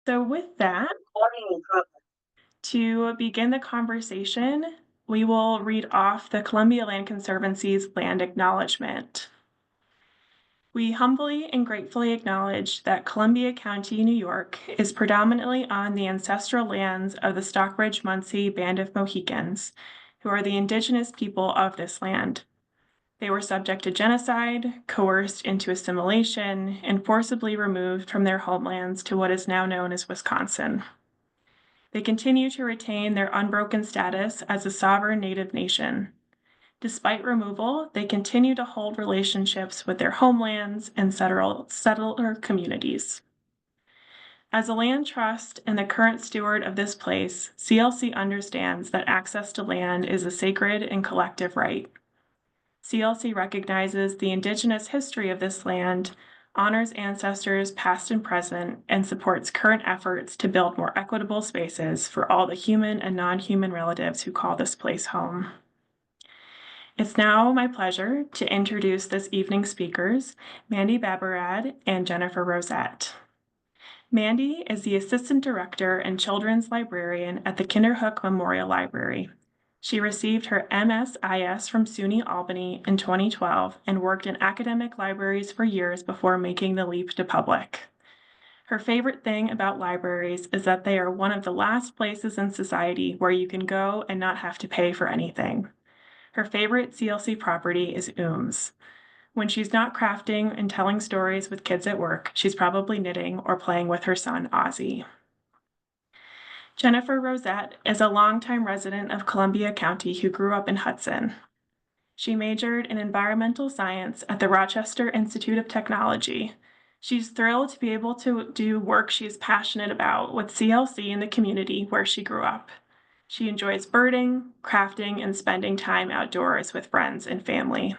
So, with that, to begin the conversation, we will read off the Columbia Land Conservancy's land acknowledgement. We humbly and gratefully acknowledge that Columbia County, New York, is predominantly on the ancestral lands of the Stockbridge-Munsee Band of Mohicans, who are the indigenous people of this land. They were subject to genocide, coerced into assimilation, and forcibly removed from their homelands to what is now known as Wisconsin. They continue to retain their unbroken status as a sovereign Native nation. Despite removal, they continue to hold relationships with their homelands and settler communities. As a land trust and the current steward of this place, CLC understands that access to land is a sacred and collective right. CLC recognizes the Indigenous history of this land, honors ancestors past and present, and supports current efforts to build more equitable spaces for all the human and non-human relatives who call this place home. It's now my pleasure to introduce this evening's speakers, Mandy Babirad and Jenifer Rosete. Mandy is the Assistant Director and Children's Librarian at the Kinderhook Memorial Library. She received her MSIS from SUNY Albany in 2012 and worked in academic libraries for years before making the leap to public. Her favorite thing about libraries is that they are one of the last places in society where you can go and not have to pay for anything. Her favorite CLC property is OOMS. When she's not crafting and telling stories with kids at work, she's probably knitting or playing with her son, Ozzy. Jenifer Rosete is a longtime resident of Columbia County who grew up in Hudson. She majored in environmental science at the Rochester Institute of Technology. She's thrilled to be able to do work she's passionate about with CLC in the community where she grew up. She enjoys birding, crafting, and spending time outdoors with friends and family.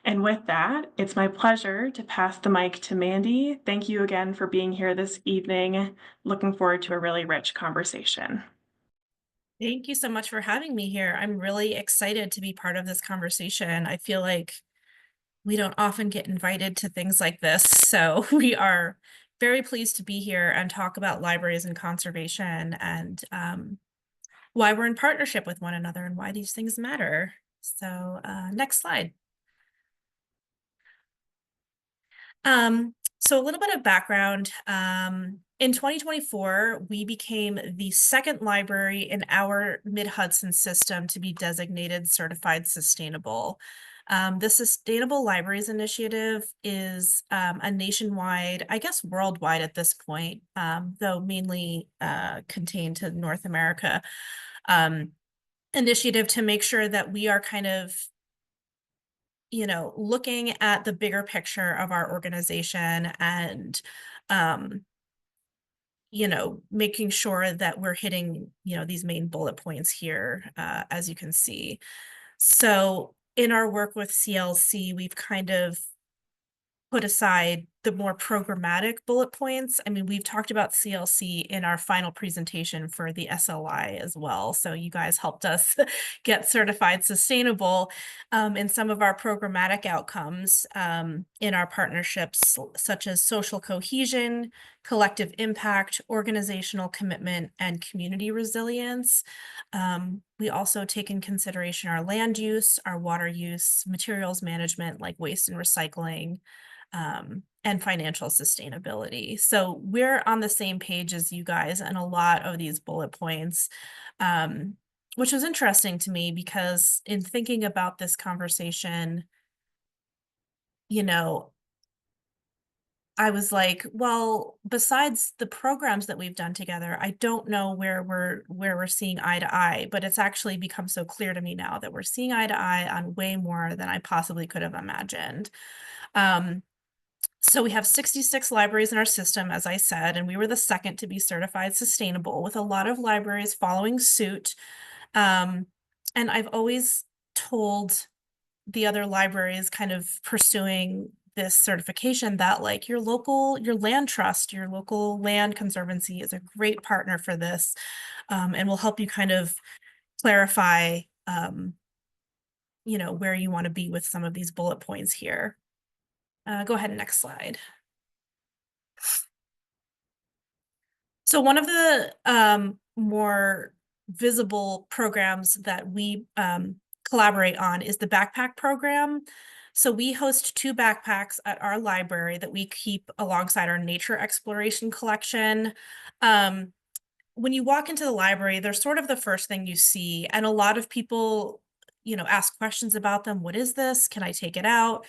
And with that, it's my pleasure to pass the mic to Mandy. Thank you again for being here this evening. Looking forward to a really rich conversation. Thank you so much for having me here. I'm really excited to be part of this conversation. I feel like we don't often get invited to things like this, so we are very pleased to be here and talk about libraries and conservation and why we're in partnership with one another and why these things matter. So next slide. So a little bit of background. In 2024, we became the second library in our Mid-Hudson system to be designated certified sustainable. The Sustainable Libraries Initiative is a nationwide, I guess worldwide at this point, though mainly contained to North America, initiative to make sure that we are kind of looking at the bigger picture of our organization and, making sure that we're hitting, these main bullet points here, as you can see. So in our work with CLC, we've kind of put aside the more programmatic bullet points. I mean, we've talked about CLC in our final presentation for the SLI as well. So you guys helped us get certified sustainable in some of our programmatic outcomes in our partnerships, such as social cohesion, collective impact, organizational commitment, and community resilience. We also take in consideration our land use, our water use, materials management like waste and recycling, and financial sustainability. So we're on the same page as you guys and a lot of these bullet points, which was interesting to me because in thinking about this conversation, I was like, well, besides the programs that we've done together, I don't know where we're seeing eye to eye, but it's actually become so clear to me now that we're seeing eye to eye on way more than I possibly could have imagined. So we have 66 libraries in our system, as I said, and we were the second to be certified sustainable, with a lot of libraries following suit. And I've always told the other libraries kind of pursuing this certification that like your land trust, your local land conservancy is a great partner for this, and will help you kind of clarify, where you want to be with some of these bullet points here. Go ahead, next slide. So one of the more visible programs that we collaborate on is the backpack program. So we host 2 backpacks at our library that we keep alongside our nature exploration collection. Um, when you walk into the library, they're sort of the first thing you see, and a lot of people, ask questions about them. What is this? Can I take it out?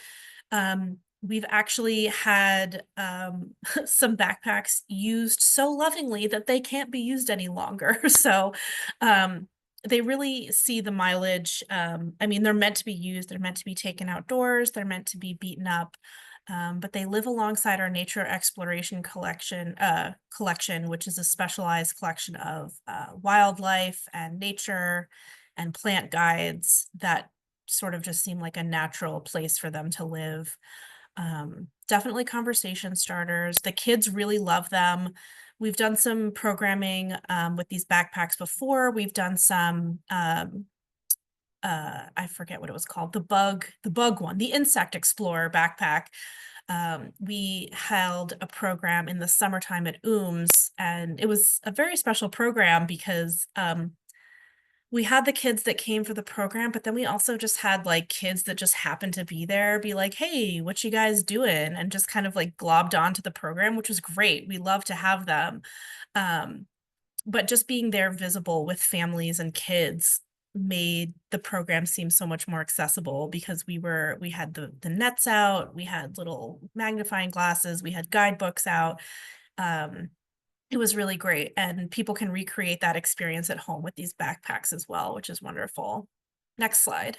We've actually had some backpacks used so lovingly that they can't be used any longer. So um, they really see the mileage. I mean, they're meant to be used, they're meant to be taken outdoors, they're meant to be beaten up. But they live alongside our nature exploration collection, which is a specialized collection of wildlife and nature and plant guides that sort of just seem like a natural place for them to live. Definitely conversation starters. The kids really love them. We've done some programming with these backpacks before. We've done some I forget what it was called, the bug one, the insect explorer backpack. We held a program in the summertime at OOMS, and it was a very special program because we had the kids that came for the program, but then we also just had like kids that just happened to be there, be like, "Hey, what you guys doing?" And just kind of like globbed onto the program, which was great. We love to have them. Um, but just being there visible with families and kids made the program seem so much more accessible because we had the nets out, we had little magnifying glasses, we had guidebooks out. Um, it was really great, and people can recreate that experience at home with these backpacks as well, which is wonderful. Next slide.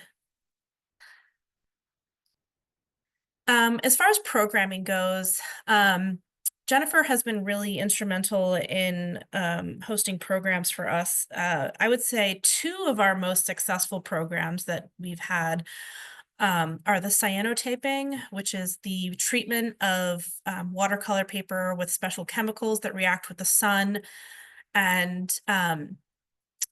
As far as programming goes, Jenifer has been really instrumental in hosting programs for us. I would say 2 of our most successful programs that we've had are the cyanotaping, which is the treatment of watercolor paper with special chemicals that react with the sun. And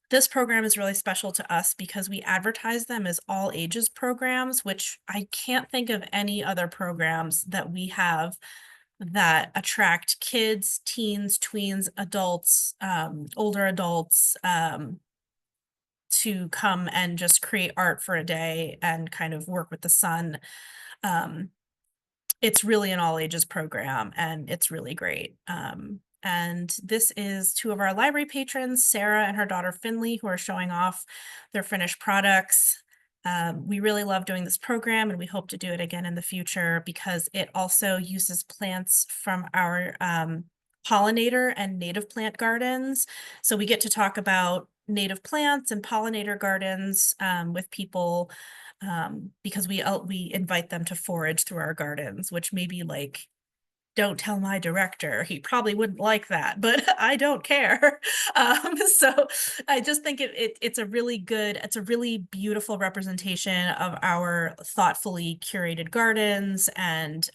this program is really special to us because we advertise them as all ages programs, which I can't think of any other programs that we have that attract kids, teens, tweens, adults, older adults, to come and just create art for a day and kind of work with the sun. Um, it's really an all ages program, and it's really great. And this is 2 of our library patrons, Sarah and her daughter Finley, who are showing off their finished products. We really love doing this program, and we hope to do it again in the future because it also uses plants from our pollinator and native plant gardens. So we get to talk about native plants and pollinator gardens with people, because we invite them to forage through our gardens, which maybe like, don't tell my director, he probably wouldn't like that, but I don't care. So I just think it's a really good, it's a really beautiful representation of our thoughtfully curated gardens, and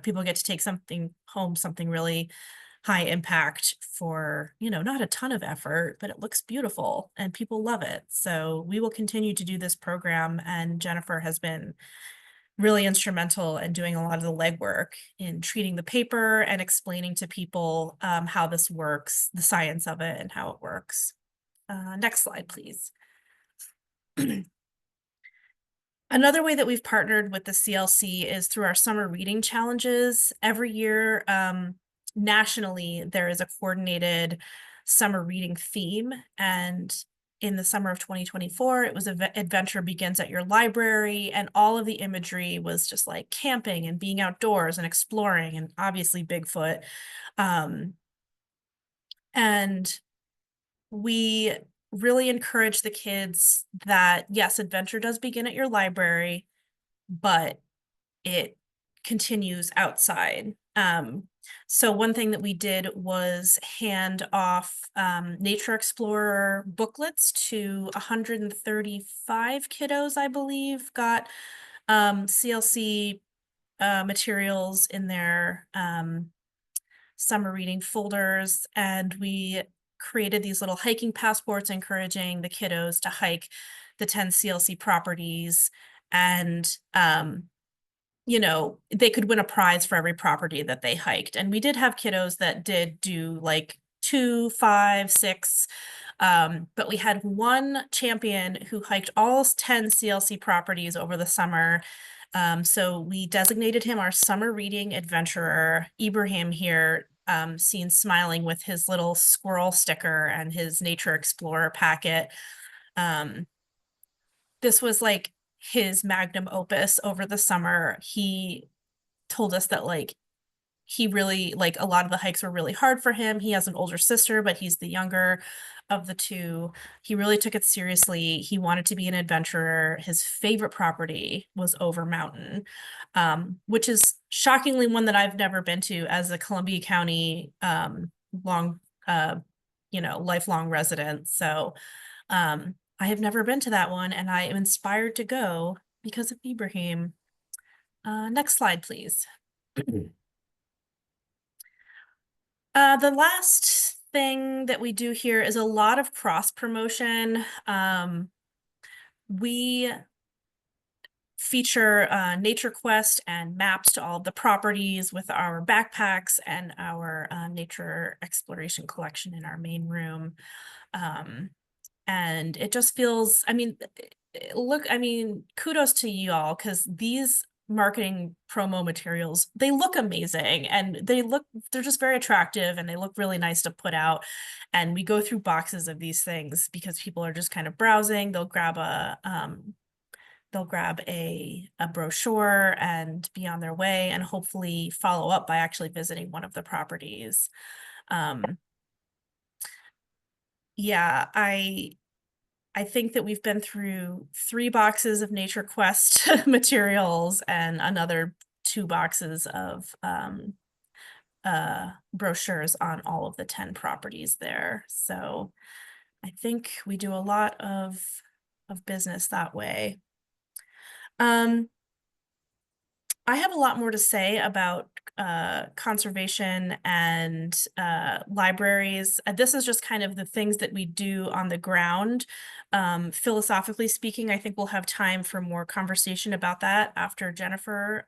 people get to take something home, something really high impact for, not a ton of effort, but it looks beautiful and people love it. So we will continue to do this program, and Jenifer has been really instrumental in doing a lot of the legwork in treating the paper and explaining to people how this works, the science of it and how it works. Next slide, please. Another way that we've partnered with the CLC is through our summer reading challenges. Every year, nationally, there is a coordinated summer reading theme. And in the summer of 2024, it was Adventure Begins at Your Library. And all of the imagery was just like camping and being outdoors and exploring, and obviously Bigfoot. And we really encourage the kids that, yes, adventure does begin at your library, but it continues outside. So one thing that we did was hand off Nature Explorer booklets to 135 kiddos, I believe, got CLC materials in their summer reading folders, and we created these little hiking passports encouraging the kiddos to hike the 10 CLC properties. And they could win a prize for every property that they hiked. And we did have kiddos that did do like 2, 5, 6. But we had one champion who hiked all 10 CLC properties over the summer. So we designated him our summer reading adventurer. Ibrahim here, seen smiling with his little squirrel sticker and his nature explorer packet. This was like his magnum opus over the summer. He told us that like he really like a lot of the hikes were really hard for him. He has an older sister, but he's the younger of the two. He really took it seriously. He wanted to be an adventurer. His favorite property was Over Mountain, which is shockingly one that I've never been to as a Columbia County long lifelong resident. So I have never been to that one, and I am inspired to go because of Ibrahim. Next slide, please. The last thing that we do here is a lot of cross promotion. We feature Nature Quest and maps to all of the properties with our backpacks and our nature exploration collection in our main room. And it just feels, kudos to you all, because these marketing promo materials, they look amazing and they're just very attractive and they look really nice to put out. And we go through boxes of these things because people are just kind of browsing. They'll grab a brochure and be on their way and hopefully follow up by actually visiting one of the properties. Yeah, I think that we've been through 3 boxes of Nature Quest materials and another 2 boxes of brochures on all of the 10 properties there. So I think we do a lot of business that way. I have a lot more to say about conservation and libraries. This is just kind of the things that we do on the ground. Philosophically speaking, I think we'll have time for more conversation about that after Jenifer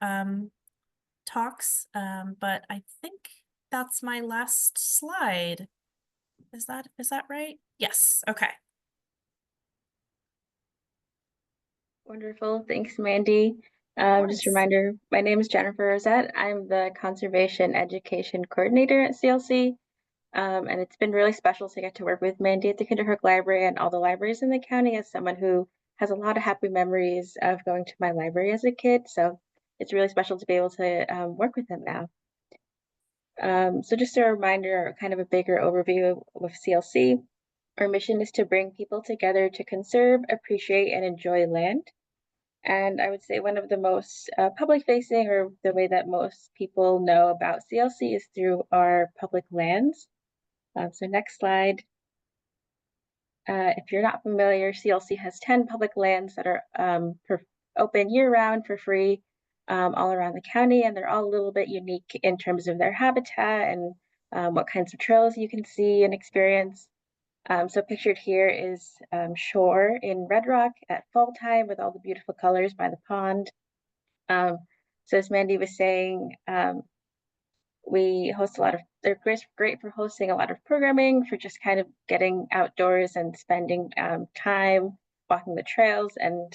talks. But I think that's my last slide. Is that right? Yes. Okay. Wonderful. Thanks, Mandy. Just a reminder, my name is Jenifer Rosete. I'm the Conservation Education Coordinator at CLC. And it's been really special to get to work with Mandy at the Kinderhook Library and all the libraries in the county as someone who has a lot of happy memories of going to my library as a kid. So it's really special to be able to work with them now. So just a reminder, kind of a bigger overview of CLC. Our mission is to bring people together to conserve, appreciate, and enjoy land. And I would say one of the most public facing, or the way that most people know about CLC, is through our public lands. So next slide. If you're not familiar, CLC has 10 public lands that are open year round for free all around the county, and they're all a little bit unique in terms of their habitat and what kinds of trails you can see and experience. So pictured here is shore in Red Rock at fall time with all the beautiful colors by the pond. So as Mandy was saying, we host a lot of, they're great for hosting a lot of programming, for just kind of getting outdoors and spending time walking the trails, and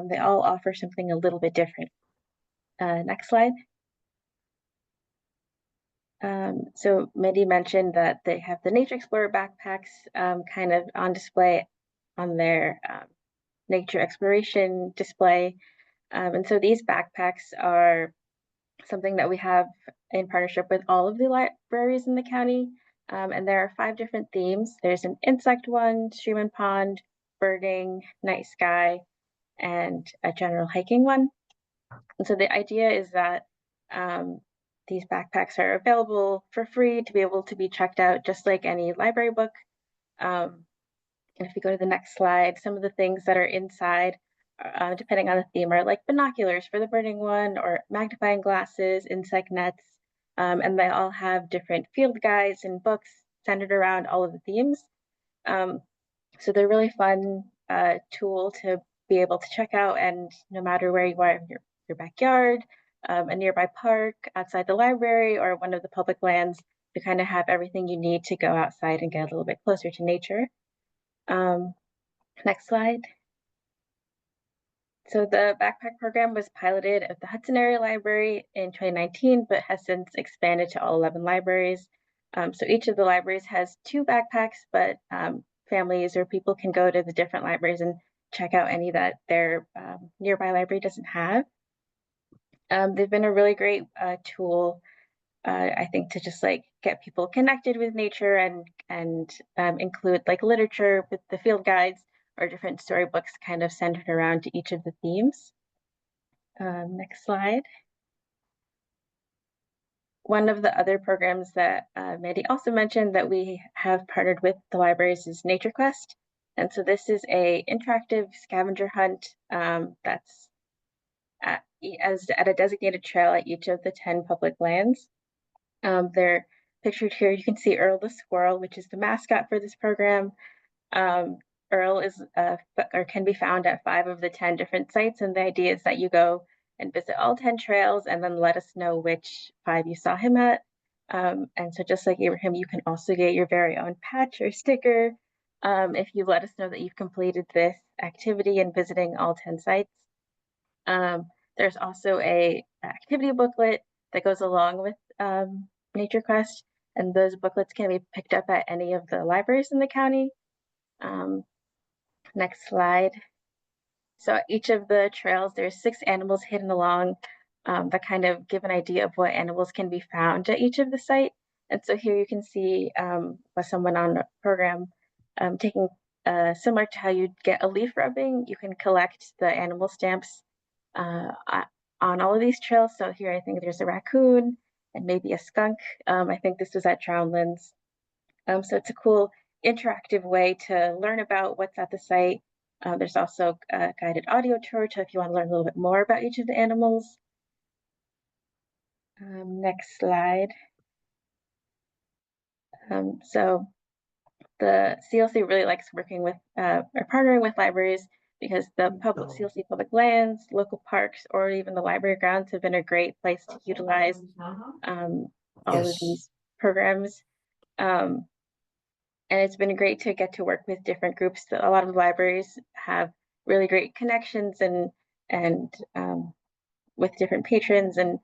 they all offer something a little bit different. Next slide. So Mandy mentioned that they have the Nature Explorer backpacks kind of on display on their nature exploration display. And so these backpacks are something that we have in partnership with all of the libraries in the county. And there are 5 different themes. There's an insect one, stream and pond, birding, night sky, and a general hiking one. And so the idea is that these backpacks are available for free to be able to be checked out just like any library book. And if you go to the next slide, some of the things that are inside, depending on the theme, are like binoculars for the birding one, or magnifying glasses, insect nets, and they all have different field guides and books centered around all of the themes. So they're really fun tool to be able to check out, and no matter where you are in your backyard, a nearby park, outside the library, or one of the public lands, you kind of have everything you need to go outside and get a little bit closer to nature. Next slide. So the backpack program was piloted at the Hudson Area Library in 2019, but has since expanded to all 11 libraries. So each of the libraries has 2 backpacks, but families or people can go to the different libraries and check out any that their nearby library doesn't have. They've been a really great tool, I think, to just like get people connected with nature and include like literature with the field guides or different storybooks kind of centered around each of the themes. Next slide. One of the other programs that Mandy also mentioned that we have partnered with the libraries is Nature Quest. And so this is a interactive scavenger hunt that's at a designated trail at each of the 10 public lands. They're pictured here. You can see Earl the squirrel, which is the mascot for this program. Earl is or can be found at 5 of the 10 different sites, and the idea is that you go and visit all 10 trails and then let us know which 5 you saw him at. And so just like Abraham, you can also get your very own patch or sticker if you let us know that you've completed this activity and visiting all 10 sites. There's also a activity booklet that goes along with Nature Quest, and those booklets can be picked up at any of the libraries in the county. Next slide. So each of the trails, there's 6 animals hidden along that kind of give an idea of what animals can be found at each of the site. And so here you can see with someone on the program taking similar to how you'd get a leaf rubbing, you can collect the animal stamps on all of these trails. So here I think there's a raccoon and maybe a skunk. I think this was at Drownlands. So it's a cool interactive way to learn about what's at the site. There's also a guided audio tour to if you want to learn a little bit more about each of the animals. Next slide. So the CLC really likes working with or partnering with libraries because the public CLC public lands, local parks, or even the library grounds have been a great place to utilize all of these programs. And it's been great to get to work with different groups. A lot of libraries have really great connections and with different patrons, and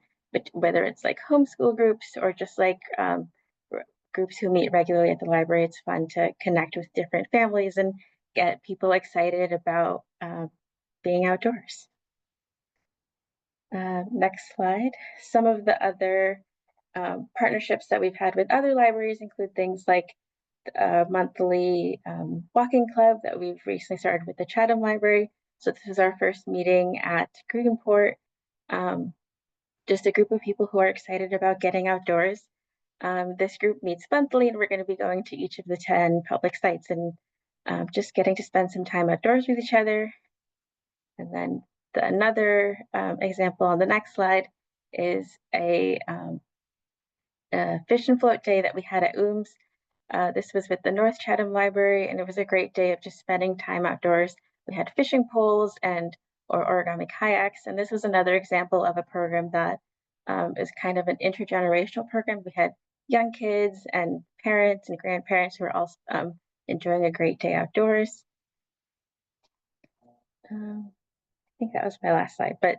whether it's like homeschool groups or just like groups who meet regularly at the library, it's fun to connect with different families and get people excited about being outdoors. Next slide. Some of the other partnerships that we've had with other libraries include things like a monthly walking club that we've recently started with the Chatham Library. So this is our first meeting at Greenport. Just a group of people who are excited about getting outdoors. This group meets monthly, and we're going to be going to each of the 10 public sites and just getting to spend some time outdoors with each other. And then another example on the next slide is a fish and float day that we had at OOMS. This was with the North Chatham Library, and it was a great day of just spending time outdoors. We had fishing poles or origami kayaks, and this was another example of a program that is kind of an intergenerational program. We had young kids and parents and grandparents who were all enjoying a great day outdoors. I think that was my last slide, but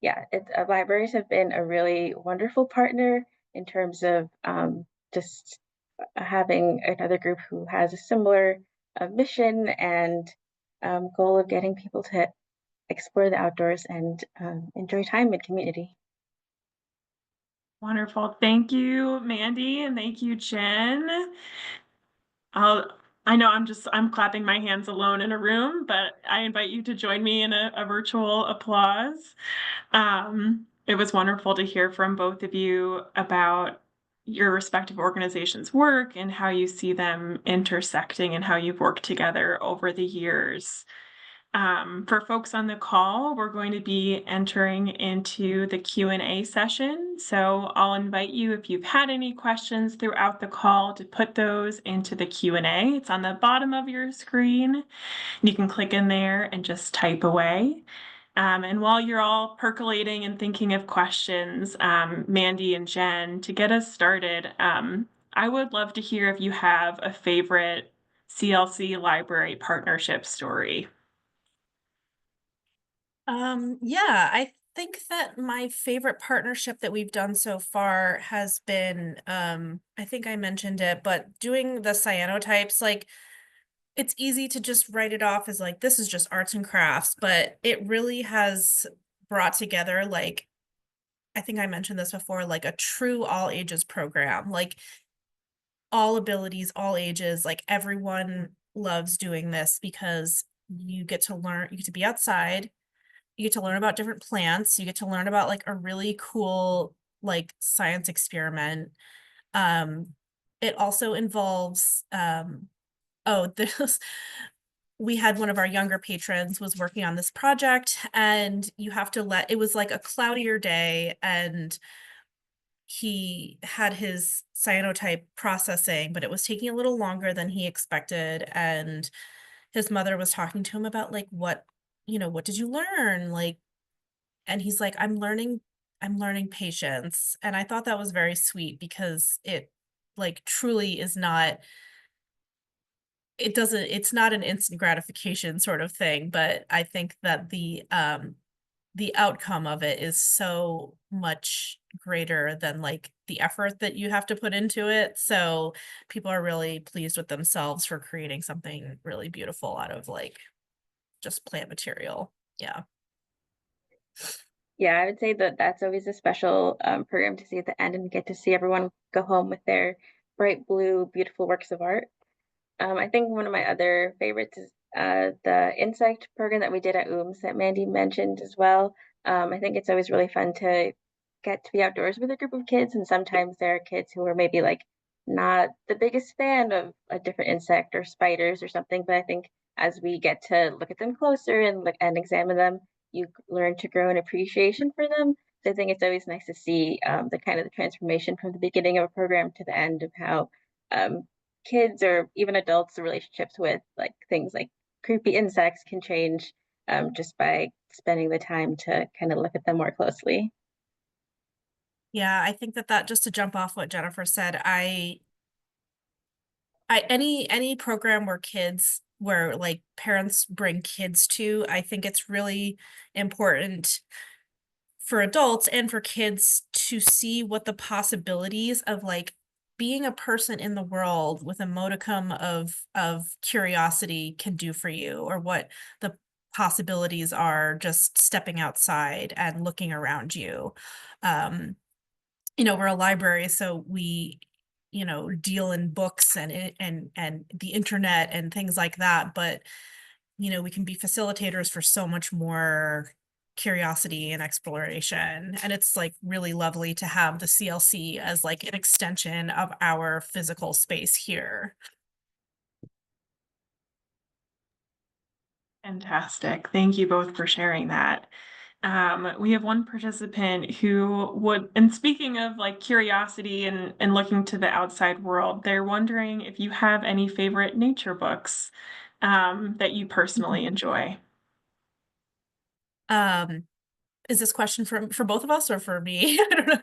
yeah, libraries have been a really wonderful partner in terms of just having another group who has a similar mission and goal of getting people to explore the outdoors and enjoy time in community. Wonderful. Thank you, Mandy, and thank you, Jen. I know I'm clapping my hands alone in a room, but I invite you to join me in a virtual applause. It was wonderful to hear from both of you about your respective organizations' work and how you see them intersecting and how you've worked together over the years. For folks on the call, we're going to be entering into the Q&A session. So I'll invite you, if you've had any questions throughout the call, to put those into the Q&A. It's on the bottom of your screen. You can click in there and just type away. And while you're all percolating and thinking of questions, Mandy and Jen, to get us started, I would love to hear if you have a favorite CLC library partnership story. Yeah, I think that my favorite partnership that we've done so far has been, I think I mentioned it, but doing the cyanotypes, like it's easy to just write it off as like, this is just arts and crafts, but it really has brought together, like, I think I mentioned this before, like a true all ages program, like all abilities, all ages, like everyone loves doing this because you get to learn, you get to be outside, you get to learn about different plants, you get to learn about like a really cool like science experiment. Um, it also involves oh, this we had one of our younger patrons was working on this project and you have to let it was like a cloudier day and he had his cyanotype processing, but it was taking a little longer than he expected. And his mother was talking to him about like what, what did you learn? Like, and he's like, I'm learning patience. And I thought that was very sweet because it like truly is not, it doesn't, it's not an instant gratification sort of thing, but I think that the outcome of it is so much greater than like the effort that you have to put into it. So people are really pleased with themselves for creating something really beautiful out of like just plant material. Yeah. Yeah, I would say that that's always a special program to see at the end and get to see everyone go home with their bright blue, beautiful works of art. I think one of my other favorites is the insect program that we did at OOMS that Mandy mentioned as well. I think it's always really fun to get to be outdoors with a group of kids, and sometimes there are kids who are maybe like not the biggest fan of a different insect or spiders or something, but I think as we get to look at them closer and look and examine them, you learn to grow an appreciation for them. So I think it's always nice to see the kind of the transformation from the beginning of a program to the end of how um, kids or even adults relationships with like things like creepy insects can change just by spending the time to kind of look at them more closely. Yeah, I think that just to jump off what Jenifer said, I any program where kids where like parents bring kids to, I think it's really important for adults and for kids to see what the possibilities of like being a person in the world with a modicum of curiosity can do for you, or what the possibilities are just stepping outside and looking around you. um we're a library, so we deal in books and the internet and things like that, but we can be facilitators for so much more curiosity and exploration. And it's like really lovely to have the CLC as like an extension of our physical space here. Fantastic. Thank you both for sharing that. We have one participant who would, and speaking of like curiosity and looking to the outside world, they're wondering if you have any favorite nature books that you personally enjoy. Um, is this question for both of us or for me? I don't know.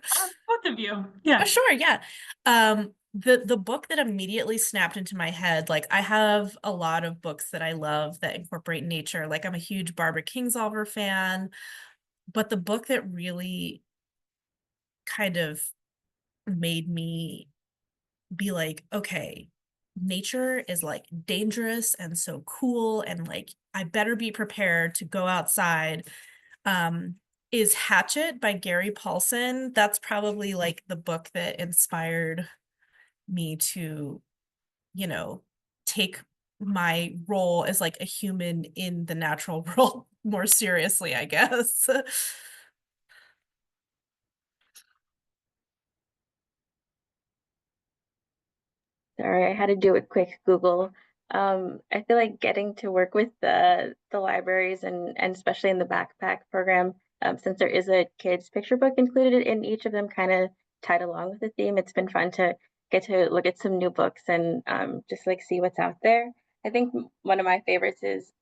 Both of you. Oh, Yeah. sure, yeah. The book that immediately snapped into my head, like I have a lot of books that I love that incorporate nature. Like I'm a huge Barbara Kingsolver fan, but the book that really kind of made me be like, okay, nature is like dangerous and so cool, and like I better be prepared to go outside. Um, is Hatchet by Gary Paulson. That's probably like the book that inspired me to, you know, take my role as like a human in the natural world more seriously, I guess. Sorry, I had to do a quick Google. I feel like getting to work with the libraries and especially in the backpack program, since there is a kids picture book included in each of them, kind of tied along with the theme. It's been fun to get to look at some new books and just like see what's out there. I think one of my favorites is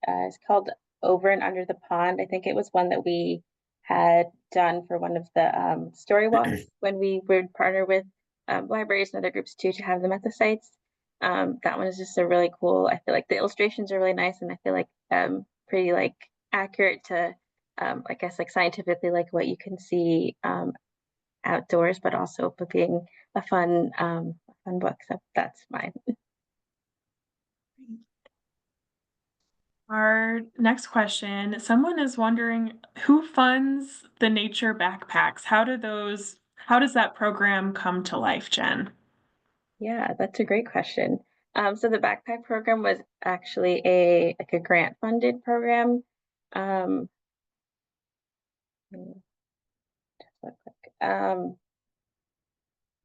called Over and Under the Pond. I think it was one that we had done for one of the story walks when we would partner with libraries and other groups too to have them at the sites. That one is just a really cool. I feel like the illustrations are really nice, and I feel like pretty like accurate to I guess like scientifically like what you can see outdoors, but also for being a fun book. So that's mine. Our next question, someone is wondering who funds the nature backpacks? How does that program come to life, Jen? Yeah, that's a great question. So the backpack program was actually a grant funded program. Um, mm, just look quick.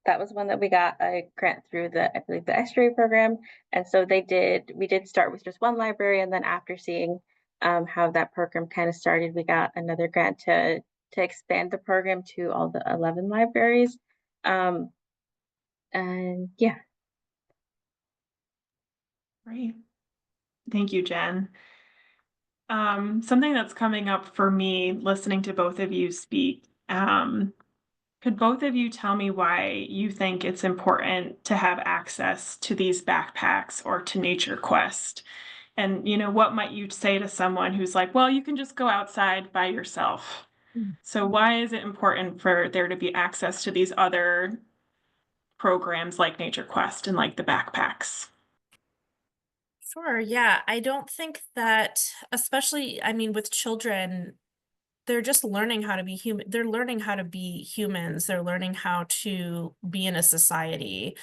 That was one that we got a grant through the, I believe, the estuary program. And so we did start with just one library, and then after seeing how that program kind of started, we got another grant to expand the program to all the 11 libraries. Um, and yeah. Great. Thank you, Jen. Something that's coming up for me listening to both of you speak. Could both of you tell me why you think it's important to have access to these backpacks or to Nature Quest? And, what might you say to someone who's like, well, you can just go outside by yourself? So why is it important for there to be access to these other programs like Nature Quest and like the backpacks? Sure, yeah. I don't think that, especially, I mean, with children, they're just learning how to be human. They're learning how to be humans. They're learning how to be in a society.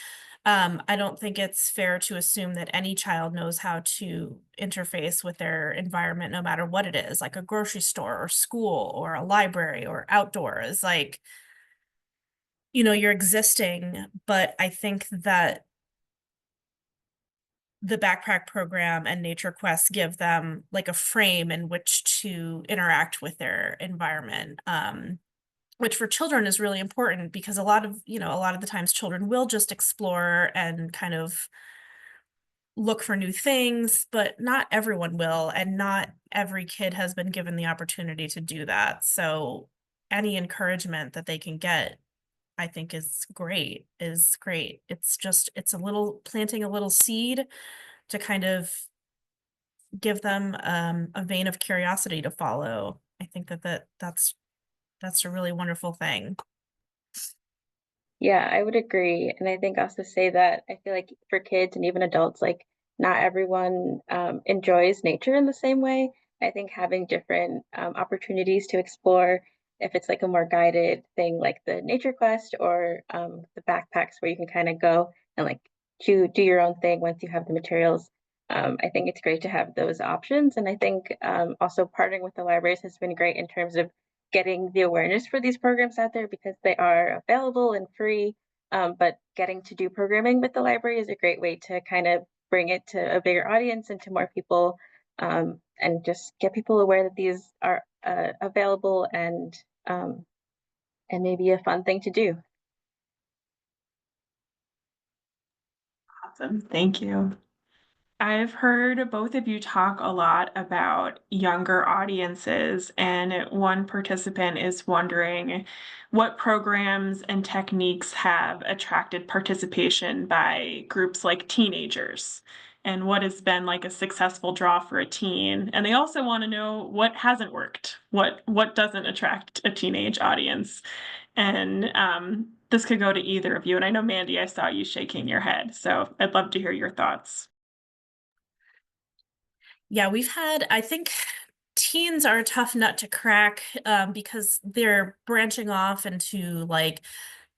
I don't think it's fair to assume that any child knows how to interface with their environment, no matter what it is, like a grocery store or school or a library or outdoors. Like, you're existing, but I think that the backpack program and Nature Quest give them like a frame in which to interact with their environment. Which for children is really important because a lot of the times children will just explore and kind of look for new things, but not everyone will, and not every kid has been given the opportunity to do that. So any encouragement that they can get, I think is great. It's a little planting a little seed to kind of give them a vein of curiosity to follow. I think that's a really wonderful thing. Yeah, I would agree. And I think also say that I feel like for kids and even adults, like not everyone enjoys nature in the same way. I think having different opportunities to explore, if it's like a more guided thing like the Nature Quest or the backpacks where you can kind of go and like do your own thing once you have the materials. I think it's great to have those options. And I think also partnering with the libraries has been great in terms of getting the awareness for these programs out there because they are available and free. But getting to do programming with the library is a great way to kind of bring it to a bigger audience and to more people, and just get people aware that these are available and maybe a fun thing to do. Awesome. Thank you. I've heard both of you talk a lot about younger audiences, and one participant is wondering what programs and techniques have attracted participation by groups like teenagers, and what has been like a successful draw for a teen. And they also want to know what hasn't worked, what doesn't attract a teenage audience. And this could go to either of you. And I know, Mandy, I saw you shaking your head, so I'd love to hear your thoughts. Yeah, I think teens are a tough nut to crack because they're branching off into like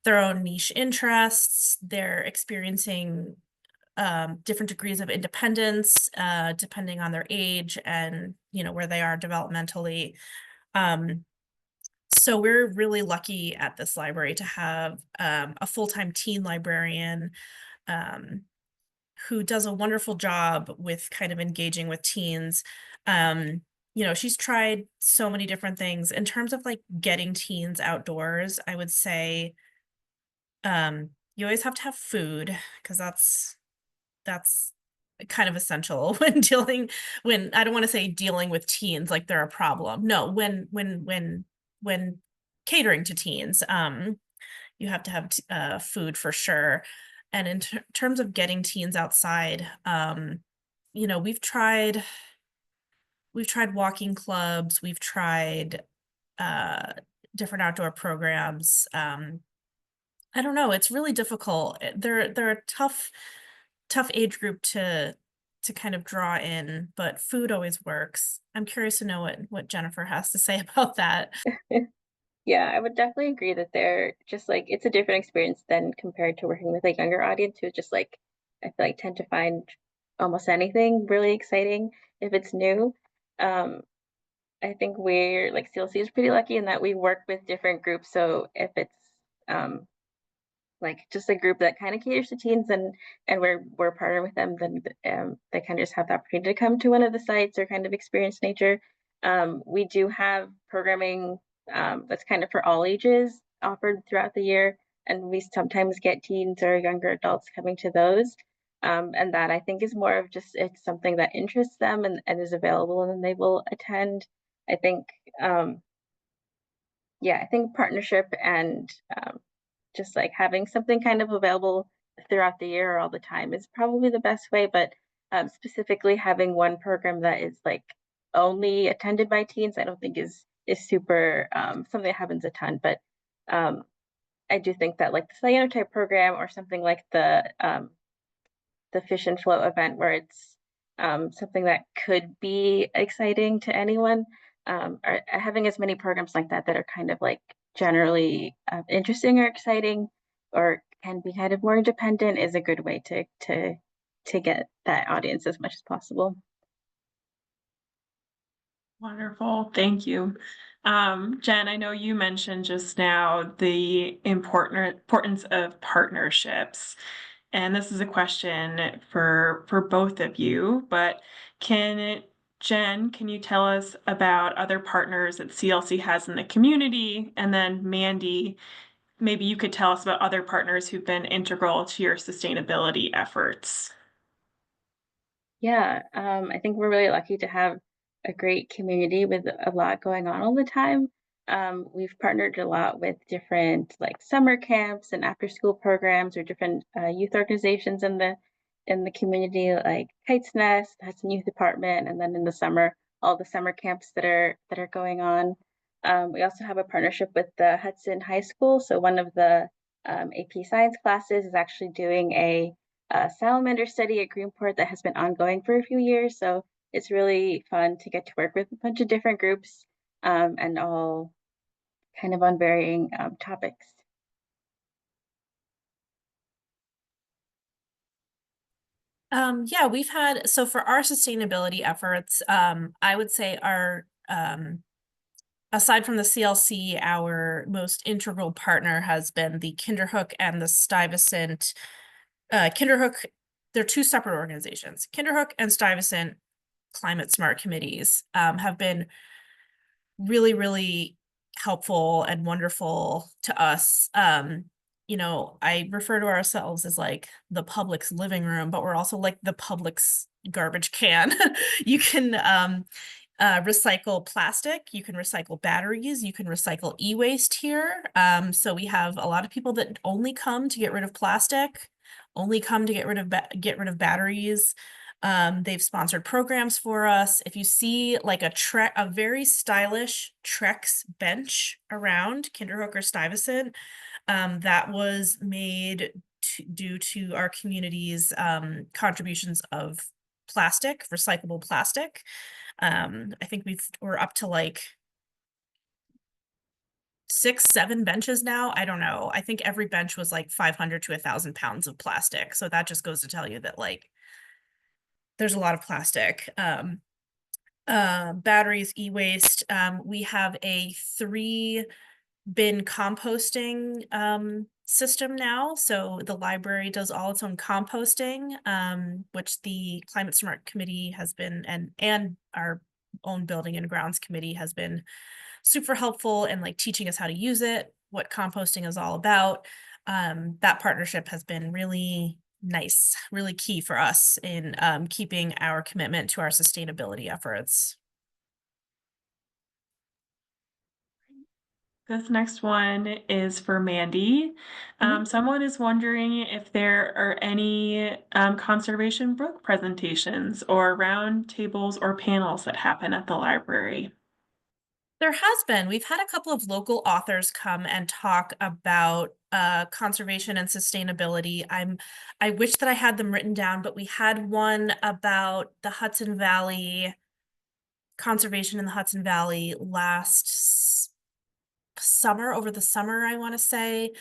their own niche interests. They're experiencing different degrees of independence depending on their age and where they are developmentally. Um, so we're really lucky at this library to have a full-time teen librarian um, who does a wonderful job with kind of engaging with teens. She's tried so many different things in terms of like getting teens outdoors. I would say you always have to have food because that's kind of essential when I don't want to say dealing with teens like they're a problem. No, when catering to teens. you have to have food for sure. And in terms of getting teens outside, you know, we've tried walking clubs, we've tried uh different outdoor programs. I don't know, it's really difficult. They're a tough age group to kind of draw in, but food always works. I'm curious to know what Jenifer has to say about that. Yeah, I would definitely agree that they're just like it's a different experience than compared to working with a younger audience who just like I feel like tend to find almost anything really exciting if it's new. Um, I think we're like CLC is pretty lucky in that we work with different groups. So if it's um like just a group that kind of caters to teens and we're partnered with them, then they kind of just have the opportunity to come to one of the sites or kind of experience nature. We do have programming that's kind of for all ages offered throughout the year, and we sometimes get teens or younger adults coming to those. And that I think is more of just it's something that interests them and is available and then they will attend. I think um, yeah, I think partnership and just like having something kind of available throughout the year or all the time is probably the best way. But specifically having one program that is like only attended by teens, I don't think is super something that happens a ton. But um, I do think that like the cyanotype program or something like the fish and float event where it's something that could be exciting to anyone. Or having as many programs like that that are kind of like generally interesting or exciting, or can be kind of more independent, is a good way to get that audience as much as possible. Wonderful, thank you. Jen, I know you mentioned just now the importance of partnerships, and this is a question for both of you, but can Jen, can you tell us about other partners that CLC has in the community? And then Mandy, maybe you could tell us about other partners who've been integral to your sustainability efforts. Yeah, I think we're really lucky to have a great community with a lot going on all the time. We've partnered a lot with different like summer camps and after school programs or different youth organizations in the community, like Kites Nest, Hudson Youth Department, and then in the summer, all the summer camps that are going on. We also have a partnership with the Hudson High School. So one of the AP Science classes is actually doing a salamander study at Greenport that has been ongoing for a few years. So it's really fun to get to work with a bunch of different groups and all kind of on varying topics. Yeah, we've had, so for our sustainability efforts, I would say aside from the CLC, our most integral partner has been the Kinderhook and the Stuyvesant. Kinderhook, they're two separate organizations. Kinderhook and Stuyvesant Climate Smart Committees have been really, really helpful and wonderful to us. You know, I refer to ourselves as like the public's living room, but we're also like the public's garbage can. You can recycle plastic, you can recycle batteries, you can recycle e-waste here. So we have a lot of people that only come to get rid of plastic, only come to get rid of batteries. They've sponsored programs for us. If you see like a very stylish Trex bench around Kinderhook or Stuyvesant, that was made due to our community's contributions of plastic, recyclable plastic. I think we're up to like 6, 7 benches now. I don't know. I think every bench was like 500 to 1,000 pounds of plastic. So that just goes to tell you that like there's a lot of plastic. Batteries, e-waste. We have a 3-bin composting system now. So the library does all its own composting, which the Climate Smart Committee has been, and our own Building and Grounds Committee has been super helpful in like teaching us how to use it, what composting is all about. That partnership has been really nice, really key for us in keeping our commitment to our sustainability efforts. This next one is for Mandy. Someone is wondering if there are any conservation book presentations or round tables or panels that happen at the library. There has been. We've had a couple of local authors come and talk about conservation and sustainability. I wish that I had them written down, but we had one about the Hudson Valley, conservation in the Hudson Valley last summer, over the summer, I want to say.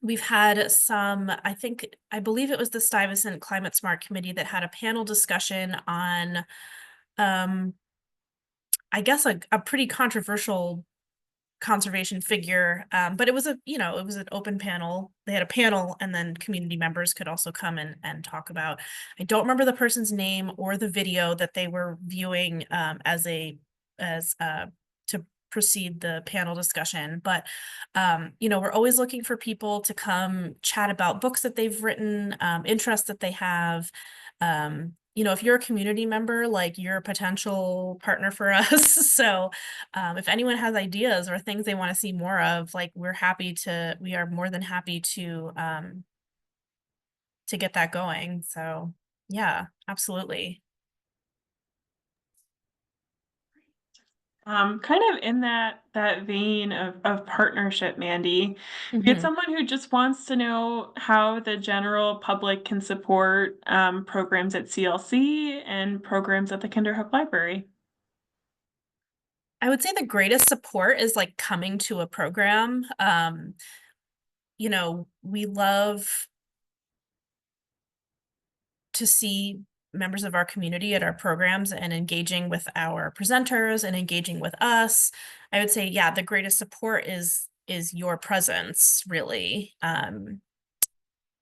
We've had some, I believe it was the Stuyvesant Climate Smart Committee that had a panel discussion on I guess a pretty controversial conservation figure, but it was it was an open panel. They had a panel, and then community members could also come and talk about. I don't remember the person's name or the video that they were viewing as to proceed the panel discussion, but we're always looking for people to come chat about books that they've written, interests that they have. If you're a community member, like, you're a potential partner for us. So if anyone has ideas or things they want to see more of, like, we are more than happy to get that going. So yeah, absolutely. Kind of in that vein of partnership, Mandy, we had Mhm. someone who just wants to know how the general public can support programs at CLC and programs at the Kinderhook Library. I would say the greatest support is like coming to a program. We love to see members of our community at our programs and engaging with our presenters and engaging with us. I would say, yeah, the greatest support is your presence, really.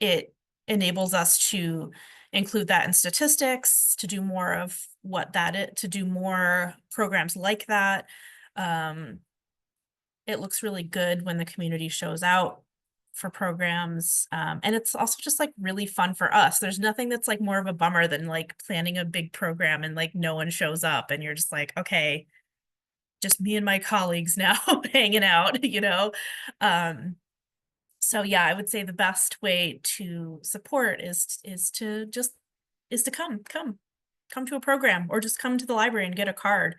It enables us to include that in statistics, to do more of to do more programs like that. It looks really good when the community shows out for programs. And it's also just like really fun for us. There's nothing that's like more of a bummer than like planning a big program and like no one shows up and you're just like, okay, just me and my colleagues now hanging out. Um, so yeah, I would say the best way to support is to come to a program, or just come to the library and get a card,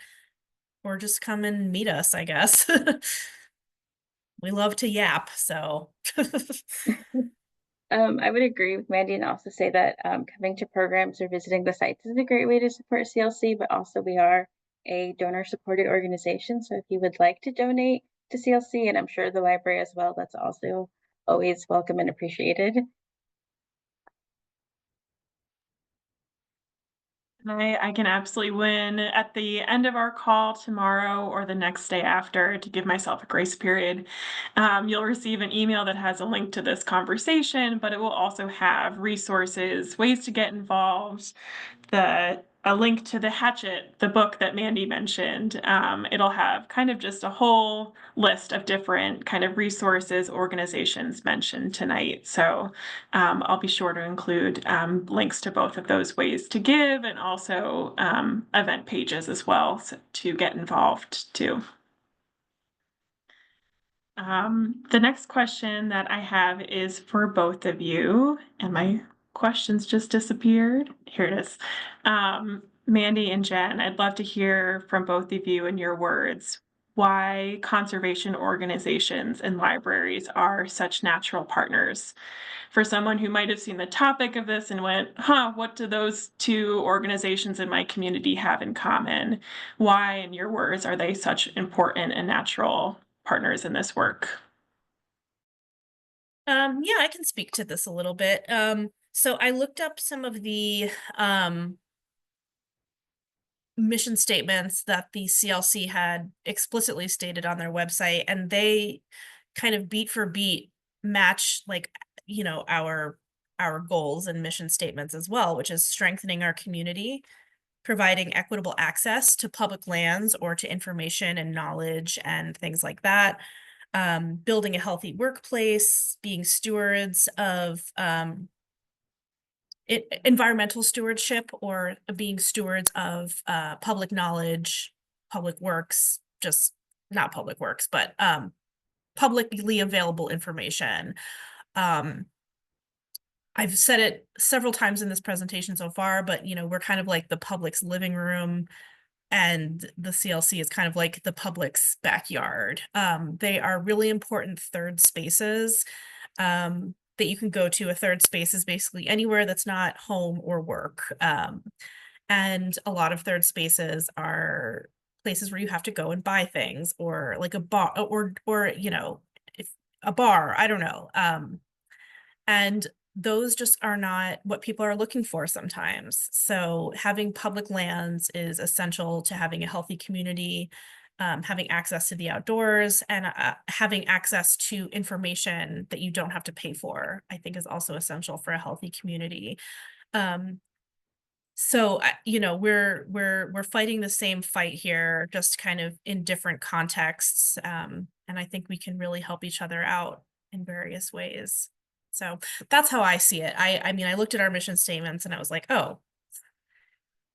or just come and meet us, I guess. We love to yap, so. I would agree with Mandy and also say that coming to programs or visiting the sites is a great way to support CLC, but also we are a donor supported organization. So if you would like to donate to CLC, and I'm sure the library as well, that's also always welcome and appreciated. And I can absolutely win at the end of our call tomorrow or the next day after to give myself a grace period. You'll receive an email that has a link to this conversation, but it will also have resources, ways to get involved, a link to the Hatchet, the book that Mandy mentioned. It'll have kind of just a whole list of different kind of resources, organizations mentioned tonight. So I'll be sure to include links to both of those ways to give, and also event pages as well to get involved too. The next question that I have is for both of you, and my questions just disappeared. Here it is. Mandy and Jen, I'd love to hear from both of you in your words why conservation organizations and libraries are such natural partners. For someone who might have seen the topic of this and went, huh, what do those two organizations in my community have in common? Why, in your words, are they such important and natural partners in this work? Yeah, I can speak to this a little bit. So I looked up some of the mission statements that the CLC had explicitly stated on their website, and they kind of beat for beat match, like, our goals and mission statements as well, which is strengthening our community, providing equitable access to public lands or to information and knowledge and things like that, building a healthy workplace, being stewards of environmental stewardship, or being stewards of public knowledge, public works, just not public works, but publicly available information. I've said it several times in this presentation so far, but we're kind of like the public's living room, and the CLC is kind of like the public's backyard. They are really important third spaces that you can go to. A third space is basically anywhere that's not home or work. And a lot of third spaces are places where you have to go and buy things, or like a bar, or if a bar, I don't know. And those just are not what people are looking for sometimes. So having public lands is essential to having a healthy community, having access to the outdoors, and having access to information that you don't have to pay for, I think is also essential for a healthy community. So we're fighting the same fight here, just kind of in different contexts. And I think we can really help each other out in various ways. So that's how I see it. I mean, I looked at our mission statements and I was like, oh,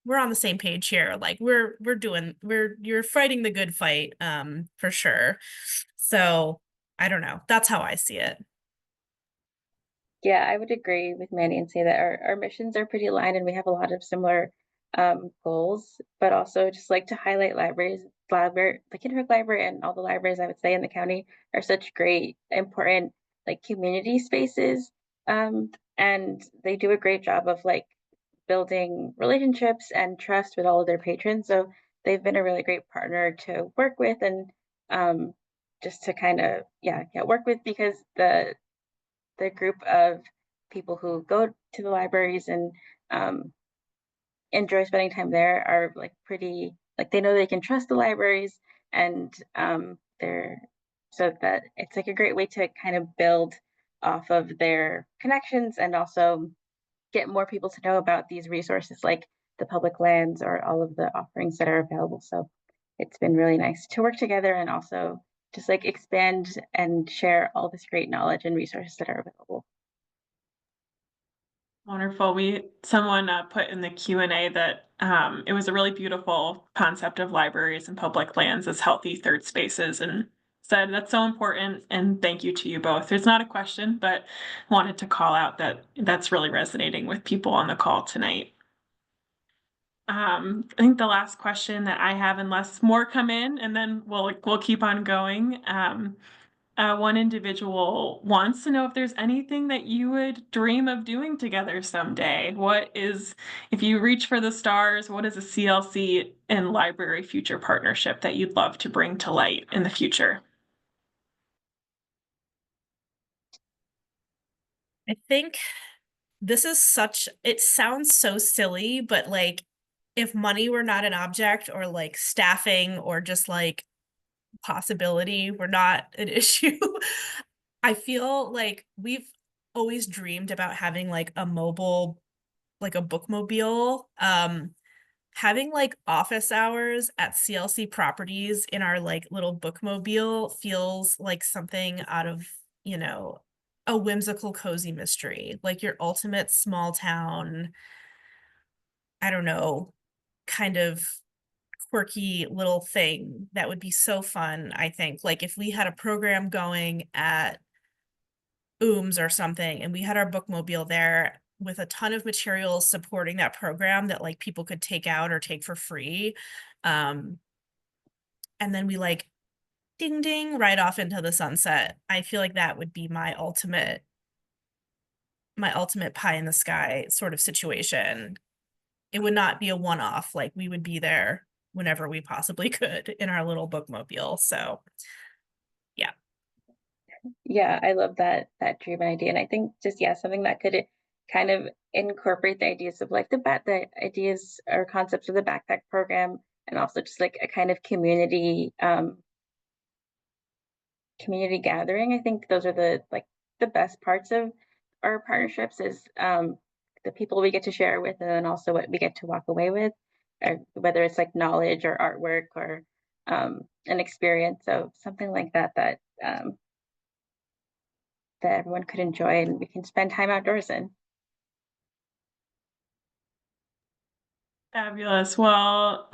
we're on the same page here. Like you're fighting the good fight, for sure. So I don't know. That's how I see it. Yeah, I would agree with Mandy and say that our missions are pretty aligned and we have a lot of similar goals, but also just like to highlight the Kinderhook Library and all the libraries I would say in the county are such great, important like community spaces. And they do a great job of like building relationships and trust with all of their patrons. So they've been a really great partner to work with and just to kind of work with because the group of people who go to the libraries and um, enjoy spending time there are like pretty like they know they can trust the libraries and they're so that it's like a great way to kind of build off of their connections and also get more people to know about these resources like the public lands or all of the offerings that are available. So it's been really nice to work together and also just like expand and share all this great knowledge and resources that are available. Wonderful. Someone put in the Q&A that it was a really beautiful concept of libraries and public lands as healthy third spaces, and said that's so important, and thank you to you both. There's not a question, but wanted to call out that that's really resonating with people on the call tonight. I think the last question that I have, unless more come in, and then we'll keep on going. One individual wants to know if there's anything that you would dream of doing together someday. If you reach for the stars, what is a CLC and library future partnership that you'd love to bring to light in the future? I think it sounds so silly, but like if money were not an object, or like staffing, or just like possibility were not an issue, I feel like we've always dreamed about having like a mobile, like a bookmobile. Having like office hours at CLC properties in our like little bookmobile feels like something out of, a whimsical cozy mystery, like your ultimate small town, I don't know, kind of quirky little thing that would be so fun. I think like if we had a program going at Ooms or something and we had our bookmobile there with a ton of materials supporting that program that like people could take out or take for free, and then we like ding ding right off into the sunset. I feel like that would be my ultimate pie in the sky sort of situation. It would not be a one-off. Like we would be there whenever we possibly could in our little bookmobile. So yeah. Yeah, I love that dream idea. And I think just something that could kind of incorporate the ideas of like the ideas or concepts of the backpack program and also just like a kind of community gathering. I think those are the best parts of our partnerships is the people we get to share with and then also what we get to walk away with, or whether it's like knowledge or artwork or an experience. So something like that everyone could enjoy and we can spend time outdoors in. Fabulous. Well,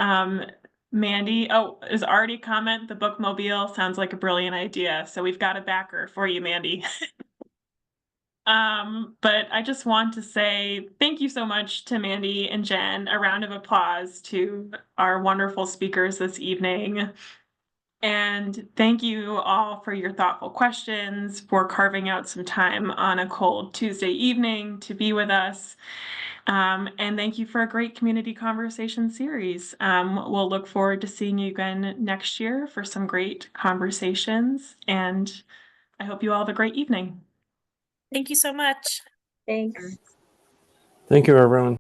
Mandy, oh, is already comment, the bookmobile sounds like a brilliant idea. So we've got a backer for you, Mandy. But I just want to say thank you so much to Mandy and Jen. A round of applause to our wonderful speakers this evening. And thank you all for your thoughtful questions, for carving out some time on a cold Tuesday evening to be with us. And thank you for a great community conversation series. We'll look forward to seeing you again next year for some great conversations. And I hope you all have a great evening. Thank you so much. Thanks. Thank you, everyone.